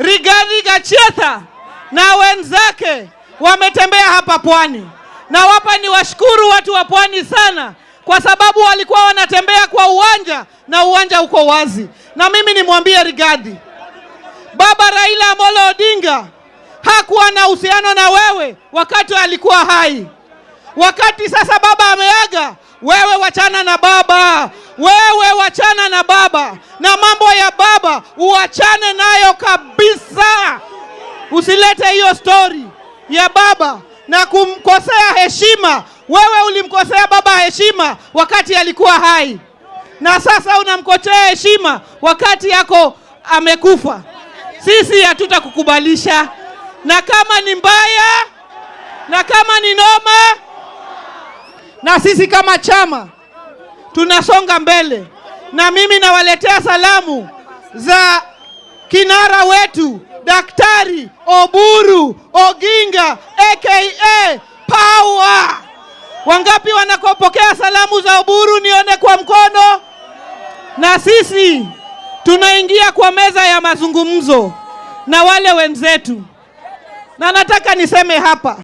Rigathi Gachagua na wenzake wametembea hapa Pwani. Na wapa ni washukuru watu wa Pwani sana kwa sababu walikuwa wanatembea kwa uwanja na uwanja uko wazi. Na mimi nimwambie Rigathi, Baba Raila Amolo Odinga hakuwa na uhusiano na wewe wakati alikuwa hai. Wakati sasa baba ameaga, wewe wachana na baba. Wewe wachana na baba. Na mambo ya baba uachane nayo kabisa. Usilete hiyo story ya baba na kumkosea heshima. Wewe ulimkosea baba heshima wakati alikuwa hai. Na sasa unamkosea heshima wakati yako amekufa. Sisi hatutakukubalisha. Na kama ni mbaya, na kama ni noma, na sisi kama chama tunasonga mbele. Na mimi nawaletea salamu za kinara wetu Daktari Oburu Oginga aka Power. Wangapi wanakopokea salamu za Oburu? Nione kwa mkono. Na sisi tunaingia kwa meza ya mazungumzo na wale wenzetu. Na nataka niseme hapa